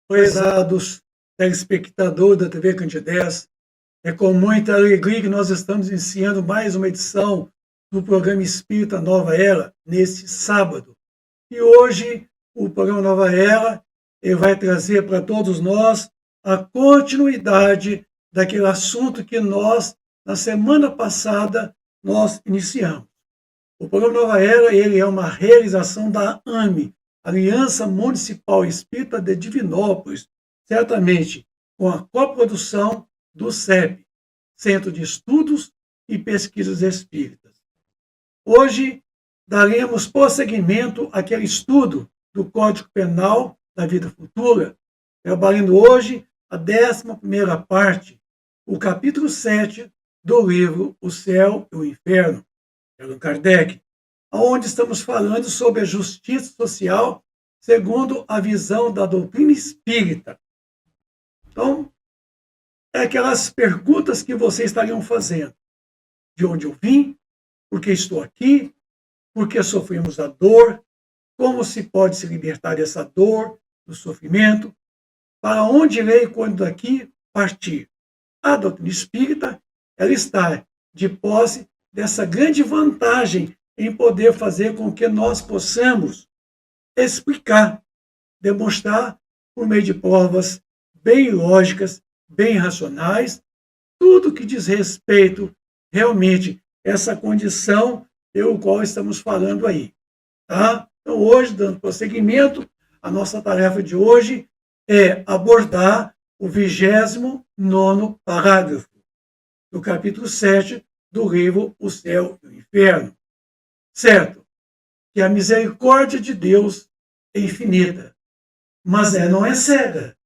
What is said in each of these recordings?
Prezados telespectadores da TV Candidez, é com muita alegria que nós estamos iniciando mais uma edição do programa Espírita Nova Era, neste sábado. E hoje, o programa Nova Era ele vai trazer para todos nós a continuidade daquele assunto que nós, na semana passada, nós iniciamos. O programa Nova Era ele é uma realização da AME, Aliança Municipal Espírita de Divinópolis, certamente com a coprodução do CEP, Centro de Estudos e Pesquisas Espíritas. Hoje, daremos prosseguimento àquele estudo do Código Penal da Vida Futura, trabalhando hoje a 11ª parte, o capítulo 7 do livro O Céu e o Inferno, de Allan Kardec, onde estamos falando sobre a justiça social segundo a visão da doutrina espírita. Então, é aquelas perguntas que vocês estariam fazendo. De onde eu vim? Por que estou aqui? Por que sofremos a dor? Como se pode se libertar dessa dor, do sofrimento? Para onde irei quando daqui partir? A doutrina espírita, ela está de posse dessa grande vantagem em poder fazer com que nós possamos explicar, demonstrar por meio de provas bem lógicas, bem racionais, tudo que diz respeito realmente a essa condição pelo qual estamos falando aí. Tá? Então, hoje, dando prosseguimento, a nossa tarefa de hoje é abordar o 29º parágrafo do capítulo 7 do livro O Céu e o Inferno. Certo, que a misericórdia de Deus é infinita, mas não é cega.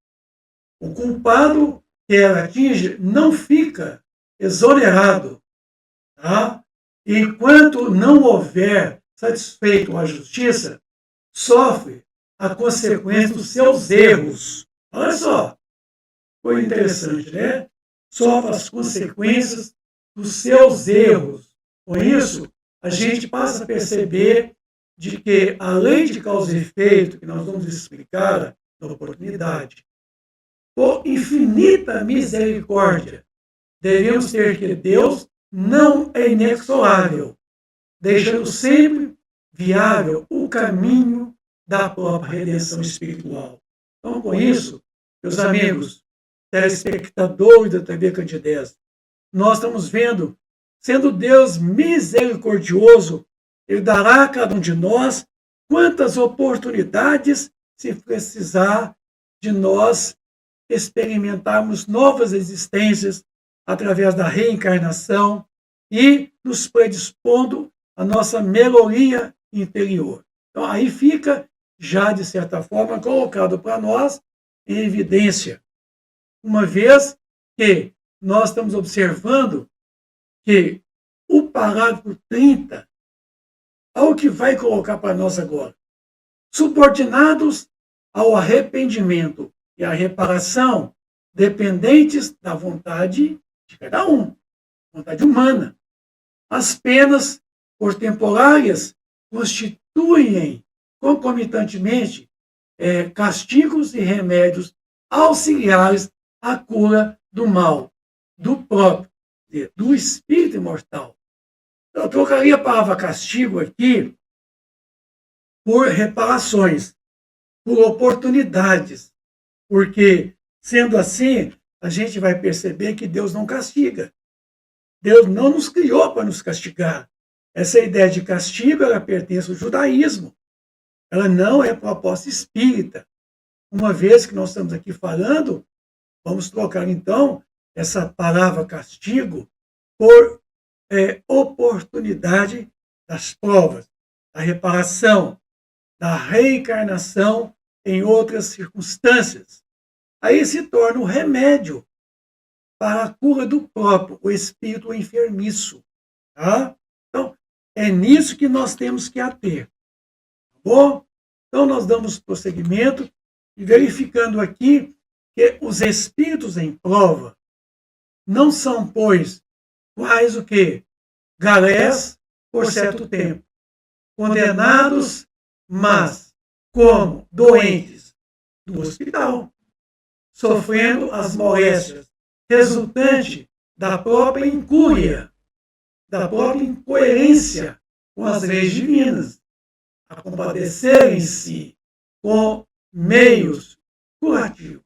O culpado que ela atinge não fica exonerado. Tá? E enquanto não houver satisfeito a justiça, sofre a consequência dos seus erros. Olha só, foi interessante, né? Sofre as consequências dos seus erros. Com isso, a gente passa a perceber de que a lei de causa e efeito, que nós vamos explicar na oportunidade, por infinita misericórdia, devemos ter que Deus não é inexorável, deixando sempre viável o caminho da própria redenção espiritual. Então, com isso, meus amigos, telespectadores da TV Candidez, nós estamos vendo, sendo Deus misericordioso, Ele dará a cada um de nós quantas oportunidades se precisar de nós experimentarmos novas existências através da reencarnação e nos predispondo à nossa melhoria interior. Então, aí fica, já de certa forma, colocado para nós em evidência, uma vez que nós estamos observando que o parágrafo 30, ao que vai colocar para nós agora, subordinados ao arrependimento e à reparação, dependentes da vontade de cada um, vontade humana. As penas, por temporárias, constituem concomitantemente castigos e remédios auxiliares à cura do mal, do próprio, do espírito imortal. Eu trocaria a palavra castigo aqui por reparações, por oportunidades, porque, sendo assim, a gente vai perceber que Deus não castiga. Deus não nos criou para nos castigar. Essa ideia de castigo, ela pertence ao judaísmo. Ela não é proposta espírita. Uma vez que nós estamos aqui falando, vamos trocar, então, essa palavra castigo por oportunidade das provas, da reparação, da reencarnação em outras circunstâncias. Aí se torna o remédio para a cura do próprio, o espírito enfermiço. Tá? Então, é nisso que nós temos que ater. Tá bom? Então, nós damos prosseguimento e verificando aqui que os espíritos em prova não são, pois, quais o quê? Galés por certo tempo, condenados, mas como doentes do hospital. sofrendo as moléstias resultantes da própria incúria, da própria incoerência com as leis divinas, a compadecerem-se com meios curativos,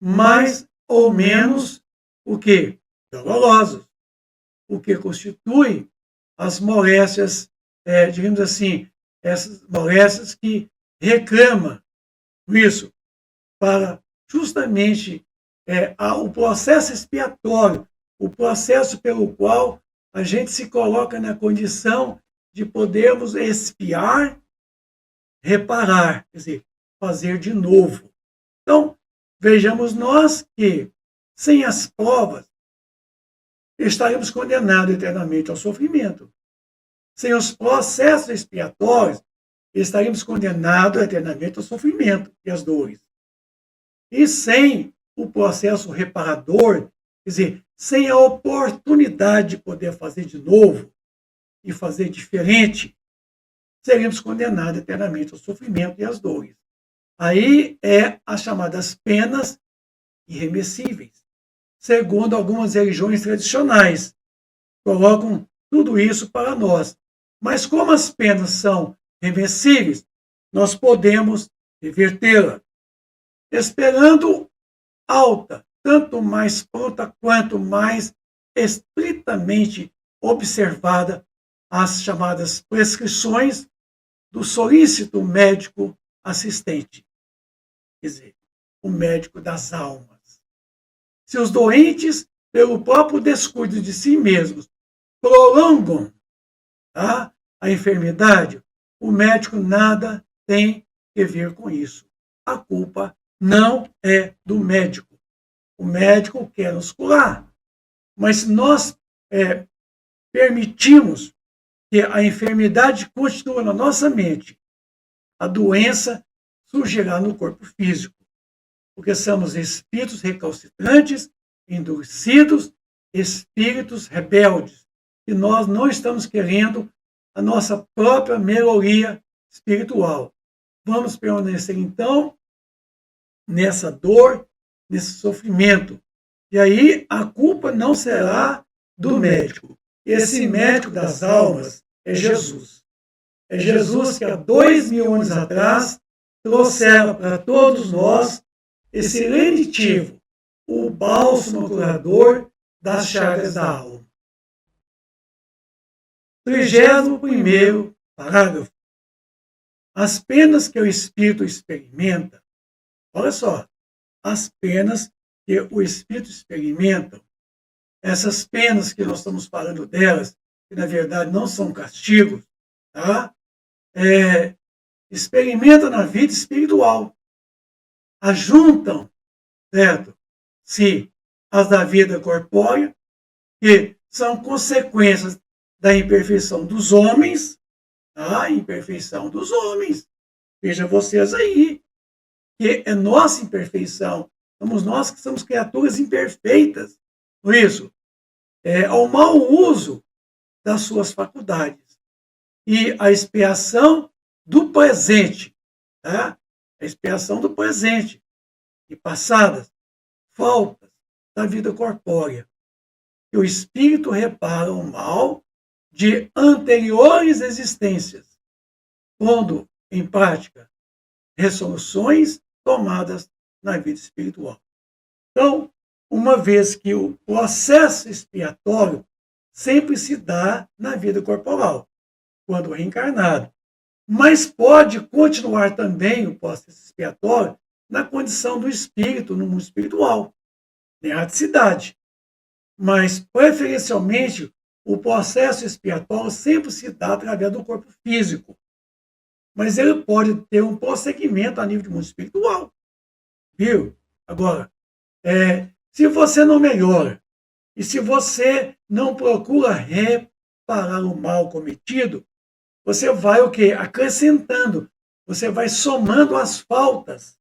mais ou menos o que? Dolorosos, o que constitui as moléstias, digamos assim, essas moléstias que reclamam isso, para justamente o processo expiatório, o processo pelo qual a gente se coloca na condição de podermos expiar, reparar, quer dizer, fazer de novo. Então, vejamos nós que, sem as provas, estaremos condenados eternamente ao sofrimento. Sem os processos expiatórios, estaremos condenados eternamente ao sofrimento e às dores. E sem o processo reparador, quer dizer, sem a oportunidade de poder fazer de novo e fazer diferente, seremos condenados eternamente ao sofrimento e às dores. Aí as chamadas penas irremessíveis. Segundo algumas religiões tradicionais, colocam tudo isso para nós. Mas como as penas são reversíveis, nós podemos revertê-la, esperando alta, tanto mais pronta quanto mais estritamente observada as chamadas prescrições do solícito médico assistente, quer dizer, o médico das almas. Se os doentes, pelo próprio descuido de si mesmos, prolongam a enfermidade, o médico nada tem que ver com isso. A culpa não é do médico. O médico quer nos curar. Mas se nós permitimos que a enfermidade continue na nossa mente, a doença surgirá no corpo físico. Porque somos espíritos recalcitrantes, endurecidos, espíritos rebeldes. E nós não estamos querendo a nossa própria melhoria espiritual. Vamos permanecer, então, nessa dor, nesse sofrimento. E aí a culpa não será do médico. Esse médico das almas é Jesus. É Jesus que há 2000 anos atrás trouxera para todos nós esse lenitivo, o bálsamo curador das chagas da alma. 31º parágrafo. As penas que o espírito experimenta, olha só, as penas que o espírito experimenta, essas penas que nós estamos falando delas, que na verdade não são castigos, tá? Experimenta na vida espiritual. Ajuntam, certo? Se as da vida corpórea, que são consequências da imperfeição dos homens, a imperfeição dos homens. Veja vocês aí, que é nossa imperfeição. Somos nós que somos criaturas imperfeitas. Por isso, ao mau uso das suas faculdades. E a expiação do presente, tá? A expiação do presente e passadas faltas da vida corpórea. Que o espírito repara o mal de anteriores existências, pondo em prática resoluções tomadas na vida espiritual. Então, uma vez que o processo expiatório sempre se dá na vida corporal, quando reencarnado, mas pode continuar também o processo expiatório na condição do espírito, no mundo espiritual, na erraticidade. Mas, preferencialmente, o processo expiatório sempre se dá através do corpo físico. Mas ele pode ter um prosseguimento a nível de mundo espiritual. Viu? Agora, se você não melhora, e se você não procura reparar o mal cometido, você vai o quê? Acrescentando, você vai somando as faltas.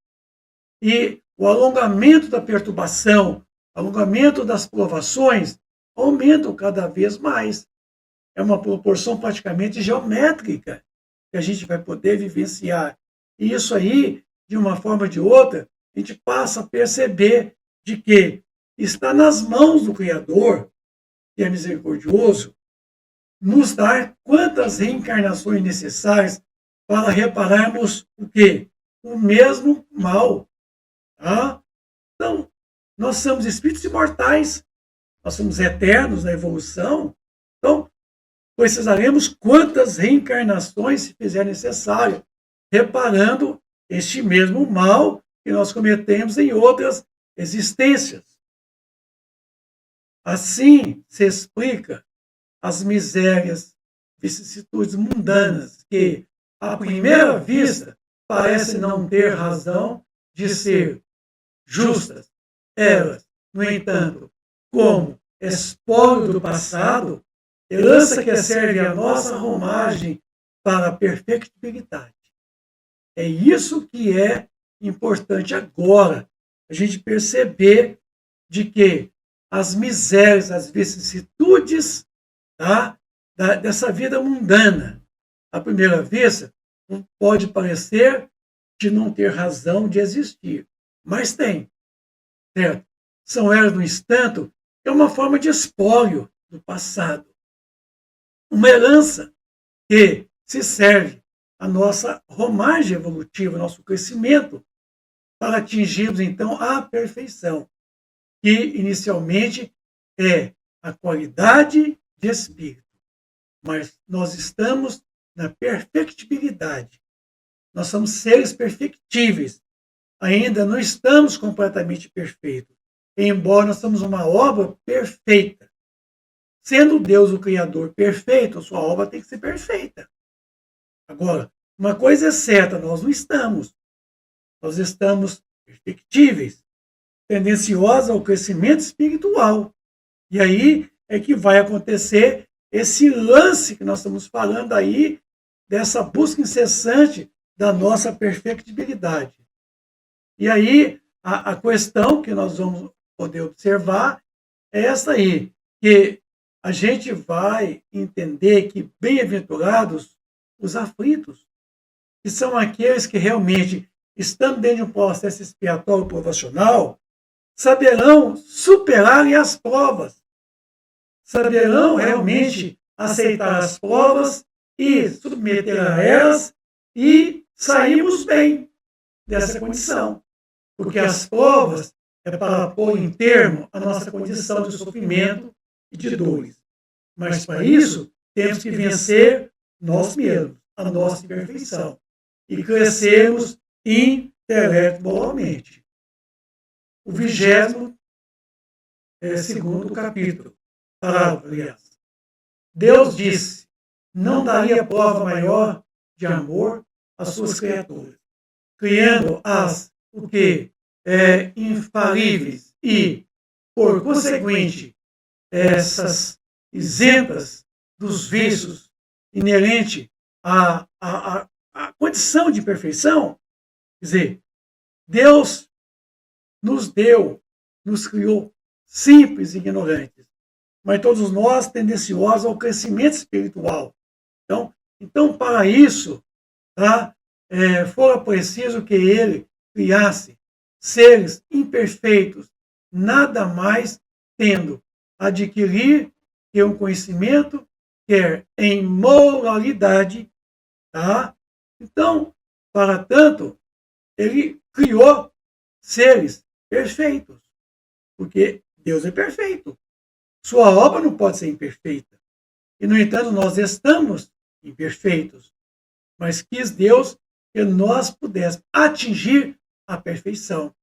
E o alongamento da perturbação, o alongamento das provações, aumentam cada vez mais. É uma proporção praticamente geométrica que a gente vai poder vivenciar. E isso aí, de uma forma ou de outra, a gente passa a perceber de que está nas mãos do Criador, que é misericordioso, nos dar quantas reencarnações necessárias para repararmos o quê? O mesmo mal. Tá? Então, nós somos espíritos imortais, nós somos eternos na evolução, então precisaremos quantas reencarnações se fizer necessário, reparando este mesmo mal que nós cometemos em outras existências. Assim se explica as misérias, vicissitudes mundanas que, à primeira vista, parecem não ter razão de ser justas. Elas, no entanto, como espólio do passado, herança que serve à nossa romagem para a perfectibilidade. É isso que é importante agora, a gente perceber de que as misérias, as vicissitudes, tá, dessa vida mundana, à primeira vista, pode parecer de não ter razão de existir, mas tem, certo? São elas, no entanto, é uma forma de espólio do passado, uma herança que se serve à nossa romagem evolutiva, nosso crescimento, para atingirmos, então, a perfeição, que inicialmente é a qualidade de espírito. Mas nós estamos na perfectibilidade. Nós somos seres perfectíveis. Ainda não estamos completamente perfeitos, embora nós somos uma obra perfeita. Sendo Deus o Criador perfeito, a sua obra tem que ser perfeita. Agora, uma coisa é certa, nós não estamos. Nós estamos perfectíveis, tendenciosos ao crescimento espiritual. E aí é que vai acontecer esse lance que nós estamos falando aí, dessa busca incessante da nossa perfectibilidade. E aí, a questão que nós vamos poder observar é essa aí, que a gente vai entender que bem-aventurados os aflitos, que são aqueles que realmente, estando dentro de um processo expiatório provacional, saberão superar as provas, saberão realmente aceitar as provas e submeter a elas e sairmos bem dessa condição. Porque as provas é para pôr em termo a nossa condição de sofrimento e de dores. Mas para isso, temos que vencer nós mesmos, a nossa imperfeição, e crescermos intelectualmente. O 22º capítulo, parágrafo, aliás. Deus disse, não daria prova maior de amor às suas criaturas, criando-as o que é infalíveis e, por conseguinte, essas isentas dos vícios inerente à condição de perfeição. Quer dizer, Deus nos criou simples e ignorantes, mas todos nós tendenciosos ao crescimento espiritual. Então para isso, tá, fora preciso que ele criasse seres imperfeitos, nada mais tendo adquirir que um conhecimento, quer em moralidade, tá? Então, para tanto, ele criou seres perfeitos, porque Deus é perfeito. Sua obra não pode ser imperfeita. E, no entanto, nós estamos imperfeitos. Mas quis Deus que nós pudéssemos atingir a perfeição.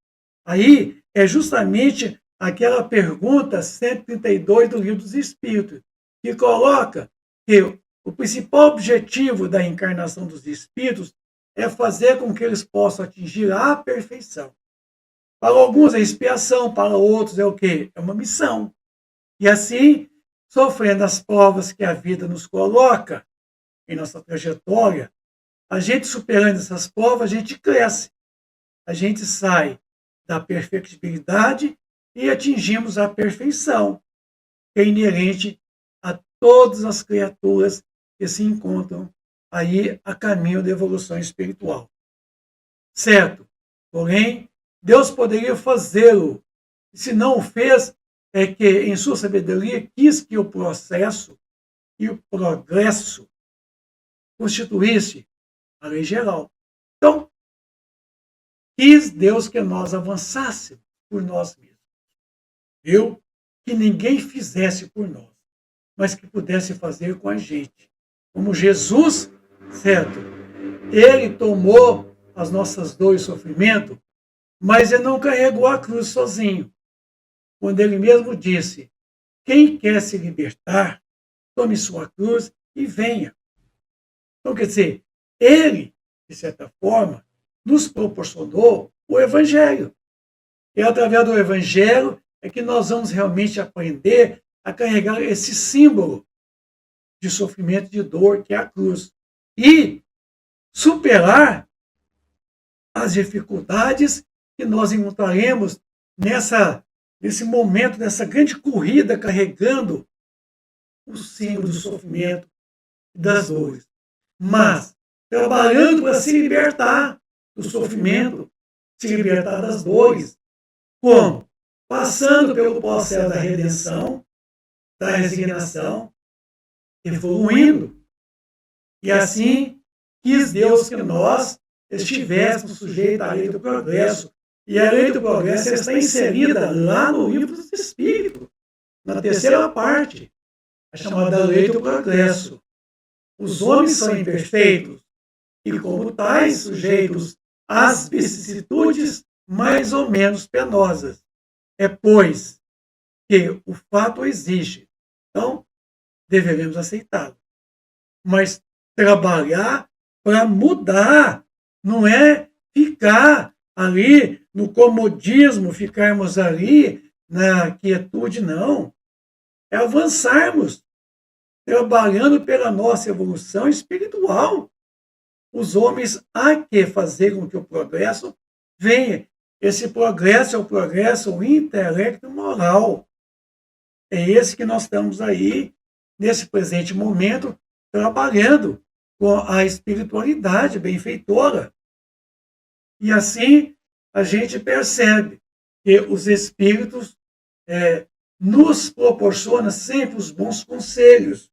Aí é justamente aquela pergunta 132 do Livro dos Espíritos, que coloca que o principal objetivo da encarnação dos espíritos é fazer com que eles possam atingir a perfeição. Para alguns é expiação, para outros é o quê? É uma missão. E assim, sofrendo as provas que a vida nos coloca em nossa trajetória, a gente superando essas provas, a gente cresce. A gente sai da perfectibilidade e atingimos a perfeição, que é inerente a todas as criaturas que se encontram aí a caminho da evolução espiritual. Certo? Porém, Deus poderia fazê-lo. Se não o fez, é que, em sua sabedoria, quis que o processo e o progresso constituísse a lei geral. Então, quis Deus que nós avançássemos por nós mesmos. Viu? Que ninguém fizesse por nós, mas que pudesse fazer com a gente. Como Jesus, certo? Ele tomou as nossas dores e sofrimento, mas ele não carregou a cruz sozinho. Quando ele mesmo disse, quem quer se libertar, tome sua cruz e venha. Então, quer dizer, ele, de certa forma, nos proporcionou o Evangelho. E através do Evangelho é que nós vamos realmente aprender a carregar esse símbolo de sofrimento, de dor, que é a cruz. E superar as dificuldades que nós encontraremos nesse momento, nessa grande corrida, carregando o símbolo do sofrimento e das dores. Mas trabalhando para se libertar do sofrimento, se libertar das dores. Como? Passando pelo processo da redenção, da resignação, evoluindo. E assim quis Deus que nós estivéssemos sujeitos à lei do progresso. E a lei do progresso está inserida lá no livro dos Espíritos, na terceira parte, a chamada lei do progresso. Os homens são imperfeitos e, como tais, sujeitos às vicissitudes mais ou menos penosas. É, pois, que o fato existe. Então, deveremos aceitá-lo. Mas trabalhar para mudar, não é ficar ali no comodismo, ficarmos ali na quietude, não. É avançarmos, trabalhando pela nossa evolução espiritual. Os homens há que fazer com que o progresso venha. Esse progresso é o progresso intelecto moral. É esse que nós estamos aí, nesse presente momento, trabalhando com a espiritualidade benfeitora. E assim a gente percebe que os espíritos nos proporcionam sempre os bons conselhos,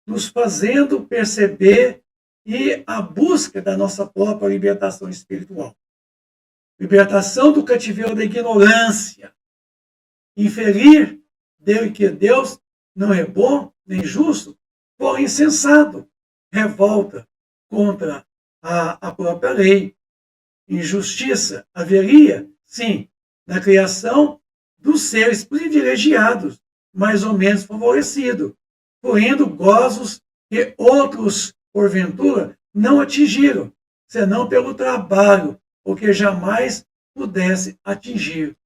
nos fazendo perceber e a busca da nossa própria libertação espiritual. Libertação do cativeiro da ignorância. Inferir dele que Deus não é bom nem justo, porém insensato. Revolta contra a própria lei. Injustiça haveria, sim, na criação dos seres privilegiados, mais ou menos favorecidos, correndo gozos que outros, porventura, não atingiram, senão pelo trabalho, ou que jamais pudesse atingir.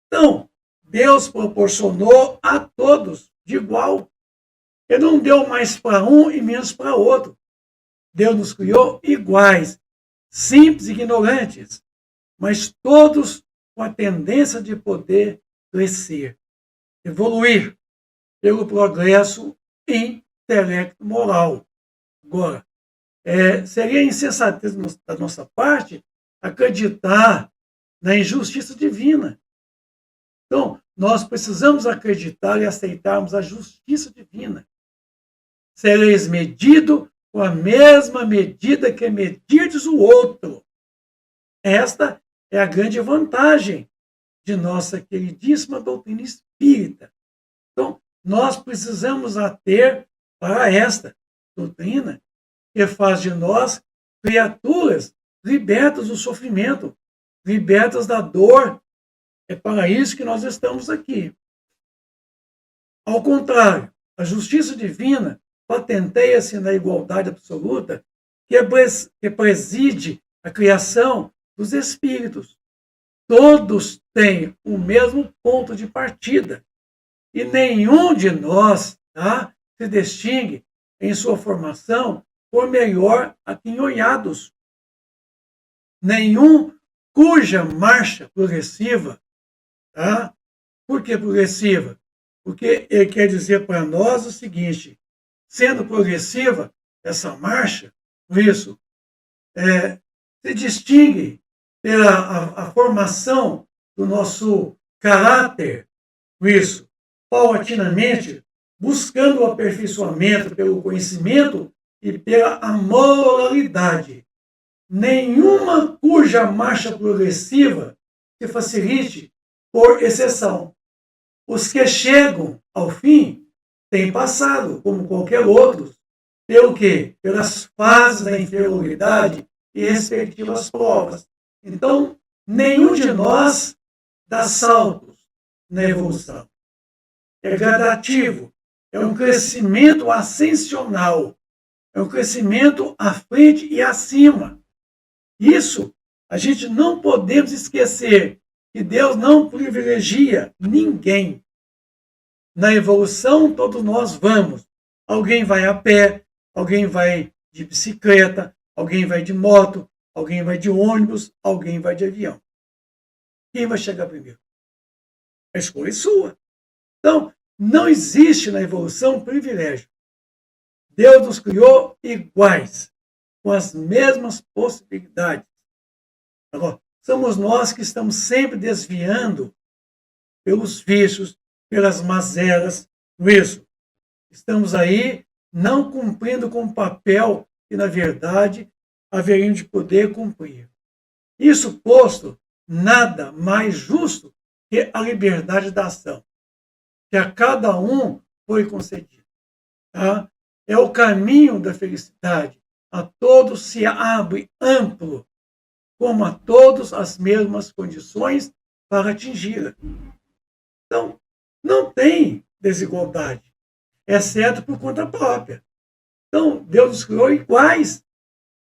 Então, Deus proporcionou a todos de igual. Ele não deu mais para um e menos para outro. Deus nos criou iguais, simples e ignorantes, mas todos com a tendência de poder crescer, evoluir pelo progresso intelecto-moral. Agora, seria insensatez da nossa parte acreditar na injustiça divina. Então, nós precisamos acreditar e aceitarmos a justiça divina. Sereis medido com a mesma medida que medirdes o outro. Esta é a grande vantagem de nossa queridíssima doutrina espírita. Então, nós precisamos ater para esta doutrina que faz de nós criaturas libertas do sofrimento, libertas da dor. É para isso que nós estamos aqui. Ao contrário, a justiça divina patenteia-se na igualdade absoluta que preside a criação dos espíritos. Todos têm o mesmo ponto de partida e nenhum de nós se distingue em sua formação por melhor aquinhoados. Nenhum cuja marcha progressiva. Por que progressiva? Porque ele quer dizer para nós o seguinte, sendo progressiva essa marcha, por isso, se distingue pela a formação do nosso caráter, isso, paulatinamente, buscando o aperfeiçoamento pelo conhecimento e pela moralidade. Nenhuma cuja marcha progressiva se facilite por exceção. Os que chegam ao fim têm passado, como qualquer outro, pelo quê? Pelas fases da inferioridade e respectivas provas. Então, nenhum de nós dá saltos na evolução. É gradativo, é um crescimento ascensional, é um crescimento à frente e acima. Isso a gente não podemos esquecer, que Deus não privilegia ninguém. Na evolução, todos nós vamos. Alguém vai a pé, alguém vai de bicicleta, alguém vai de moto, alguém vai de ônibus, alguém vai de avião. Quem vai chegar primeiro? A escolha é sua. Então, não existe na evolução privilégio. Deus nos criou iguais, com as mesmas possibilidades. Agora, somos nós que estamos sempre desviando pelos vícios, pelas mazelas, isso. Estamos aí não cumprindo com o papel que, na verdade, haveríamos de poder cumprir. Isso posto, nada mais justo que a liberdade da ação, que a cada um foi concedida. Tá? É o caminho da felicidade. A todos se abre amplo, como a todos as mesmas condições para atingi-la. Então, não tem desigualdade, exceto por conta própria. Então, Deus nos criou iguais,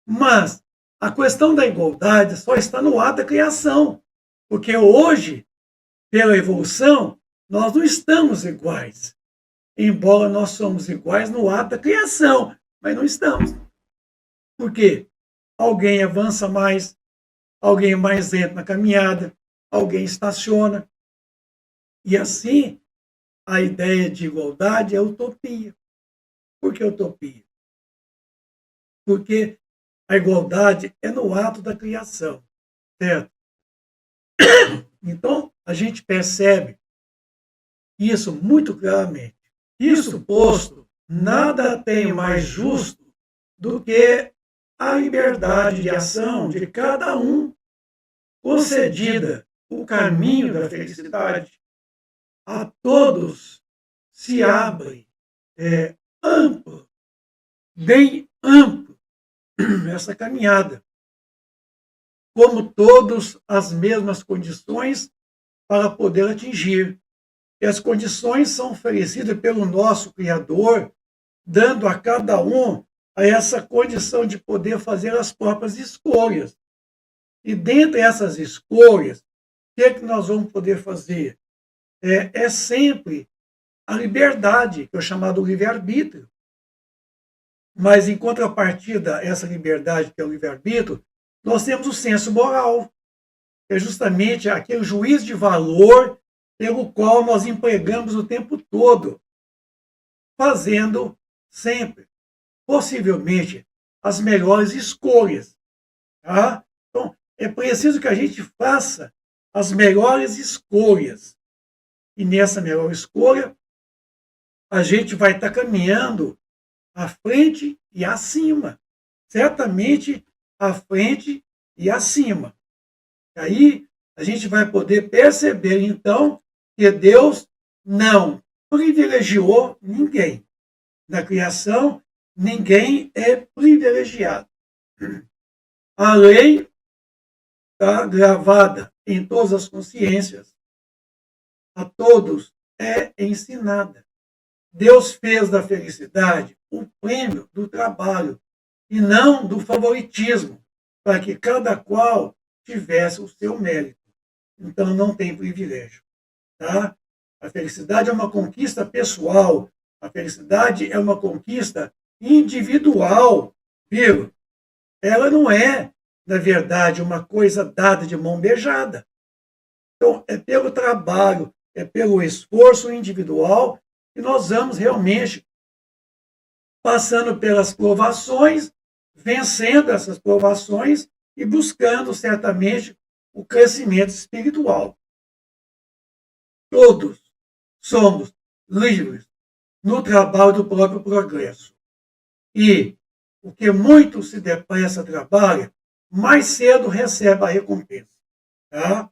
mas a questão da igualdade só está no ato da criação, porque hoje, pela evolução, nós não estamos iguais, embora nós somos iguais no ato da criação, mas não estamos. Por quê? Alguém avança mais, alguém mais lento na caminhada, alguém estaciona. E assim, a ideia de igualdade é utopia. Por que utopia? Porque a igualdade é no ato da criação, certo? Então, a gente percebe isso muito claramente. Isso posto, nada tem mais justo do que a liberdade de ação de cada um, concedida o caminho da felicidade. A todos se abre amplo, bem amplo, essa caminhada, como todos as mesmas condições para poder atingir. E as condições são oferecidas pelo nosso Criador, dando a cada um a essa condição de poder fazer as próprias escolhas. E dentre essas escolhas, o que é que nós vamos poder fazer? É sempre a liberdade, que é o chamado livre-arbítrio. Mas, em contrapartida, essa liberdade, que é o livre-arbítrio, nós temos o senso moral, que é justamente aquele juízo de valor pelo qual nós empregamos o tempo todo, fazendo sempre, possivelmente, as melhores escolhas. Tá? Então, é preciso que a gente faça as melhores escolhas. E nessa melhor escolha, a gente vai estar caminhando à frente e acima. Certamente à frente e acima. E aí a gente vai poder perceber, então, que Deus não privilegiou ninguém. Na criação, ninguém é privilegiado. A lei está gravada em todas as consciências. A todos é ensinada. Deus fez da felicidade o prêmio do trabalho e não do favoritismo, para que cada qual tivesse o seu mérito. Então não tem privilégio. Tá? A felicidade é uma conquista pessoal. A felicidade é uma conquista individual. Viu? Ela não é, na verdade, uma coisa dada de mão beijada. Então, é pelo trabalho, é pelo esforço individual que nós vamos realmente passando pelas provações, vencendo essas provações e buscando, certamente, o crescimento espiritual. Todos somos livres no trabalho do próprio progresso. E o que muito se depressa trabalha, mais cedo recebe a recompensa. Tá?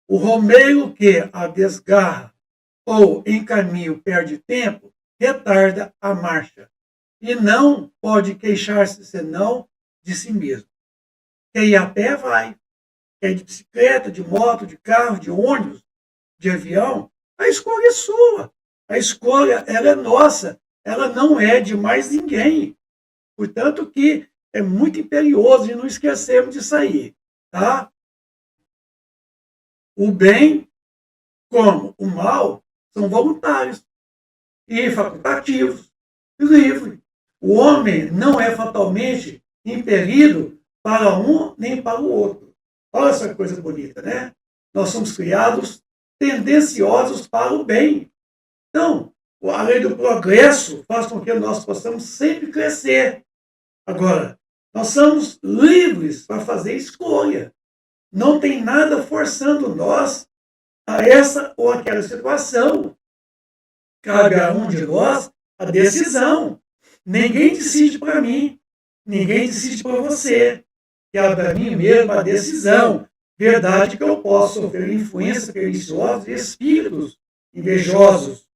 O romeiro que a desgarra ou em caminho perde tempo, retarda a marcha. E não pode queixar-se senão de si mesmo. Quem ir a pé vai. Quem ir de bicicleta, de moto, de carro, de ônibus, de avião, a escolha é sua. A escolha, ela é nossa. Ela não é de mais ninguém. Portanto, que é muito imperioso e não esquecermos de sair. Tá? O bem, como o mal, são voluntários e facultativos, livre. O homem não é fatalmente impelido para um nem para o outro. Olha essa coisa bonita, né? Nós somos criados tendenciosos para o bem. Então, a lei do progresso faz com que nós possamos sempre crescer. Agora, nós somos livres para fazer escolha. Não tem nada forçando nós a essa ou aquela situação. Cabe a um de nós a decisão. Ninguém decide para mim. Ninguém decide para você. Cabe a mim mesmo a decisão. Verdade que eu posso sofrer influência perniciosa de espíritos invejosos.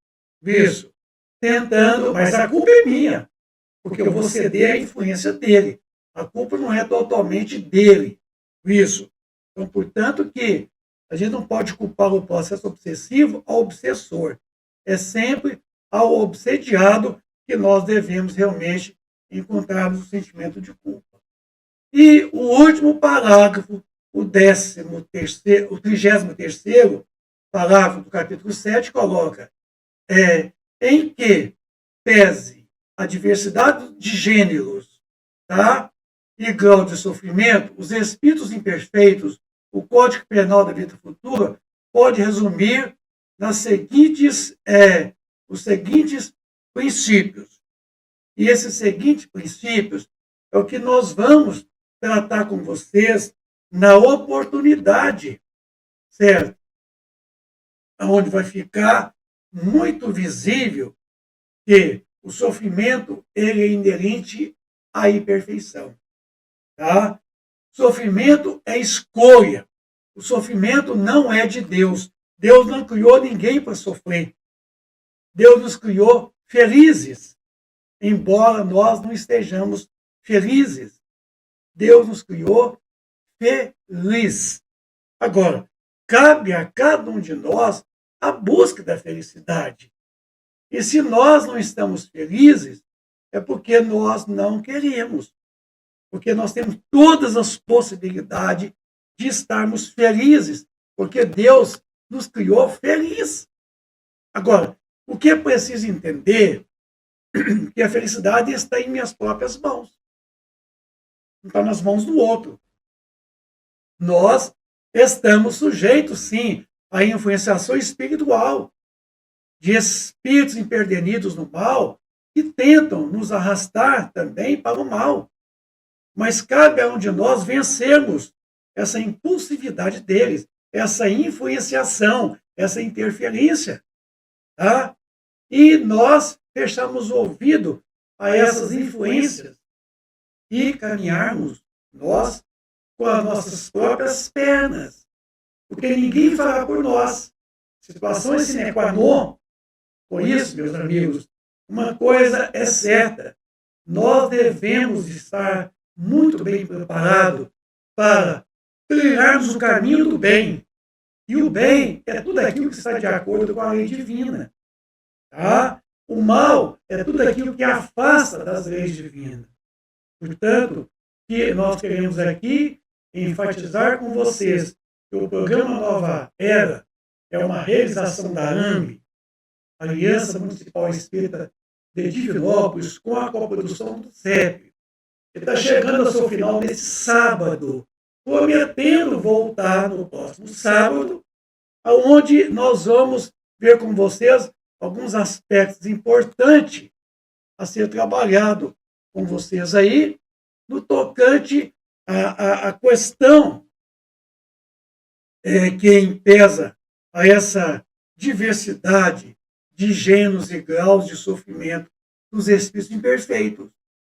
Isso. Tentando, mas a culpa é minha. Porque eu vou ceder à influência dele. A culpa não é totalmente dele. Isso. Então, portanto, que a gente não pode culpar o processo obsessivo ao obsessor. É sempre ao obsediado que nós devemos realmente encontrarmos o sentimento de culpa. E o último parágrafo, o 33º parágrafo do capítulo 7, coloca em que pese a diversidade de gêneros, tá? E grau de sofrimento, os espíritos imperfeitos, o Código Penal da Vida Futura, pode resumir os seguintes princípios. E esses seguintes princípios é o que nós vamos tratar com vocês na oportunidade, certo? Onde vai ficar muito visível que o sofrimento ele é inerente à imperfeição. Tá? Sofrimento é escolha. O sofrimento não é de Deus. Deus não criou ninguém para sofrer. Deus nos criou felizes, embora nós não estejamos felizes. Deus nos criou feliz. Agora, cabe a cada um de nós a busca da felicidade. E se nós não estamos felizes, é porque nós não queremos. Porque nós temos todas as possibilidades de estarmos felizes, porque Deus nos criou feliz. Agora, o que é preciso entender é que a felicidade está em minhas próprias mãos. Não está nas mãos do outro. Nós estamos sujeitos, sim, à influenciação espiritual de espíritos empedernidos no mal que tentam nos arrastar também para o mal. Mas cabe a um de nós vencermos essa impulsividade deles, essa influenciação, essa interferência. Tá? E nós fechamos o ouvido a essas influências e caminharmos nós com as nossas próprias pernas. Porque ninguém fará por nós. Situação sine qua non. Por isso, meus amigos, uma coisa é certa. Nós devemos estar muito bem preparados para trilharmos o caminho do bem. E o bem é tudo aquilo que está de acordo com a lei divina. Tá? O mal é tudo aquilo que afasta das leis divinas. Portanto, que nós queremos aqui enfatizar com vocês que o programa Nova Era é uma realização da AMB, Aliança Municipal Espírita de Divinópolis, com a coprodução do CEP. Está chegando ao seu final nesse sábado, prometendo voltar no próximo sábado, onde nós vamos ver com vocês alguns aspectos importantes a ser trabalhado com vocês aí, no tocante à questão quem pesa a essa diversidade de gêneros e graus de sofrimento dos espíritos imperfeitos.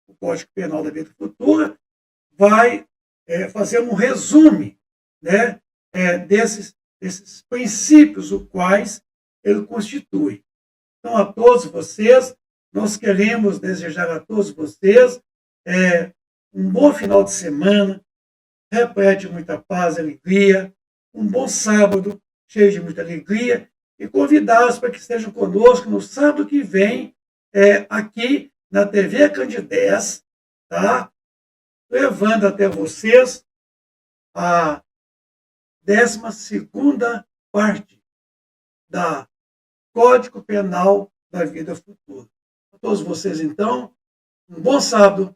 O Código Penal da Vida Futura vai fazer um resumo, né, desses princípios, os quais ele constitui. Então, a todos vocês, nós queremos desejar a todos vocês um bom final de semana, repleto de muita paz e alegria, um bom sábado, cheio de muita alegria, e convidá-los para que estejam conosco no sábado que vem, aqui na TV Candidez, tá? Levando até vocês a 12ª parte da Código Penal da Vida Futura. A todos vocês, então, um bom sábado,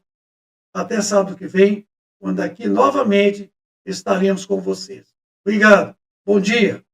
até sábado que vem, quando aqui novamente estaremos com vocês. Obrigado, bom dia.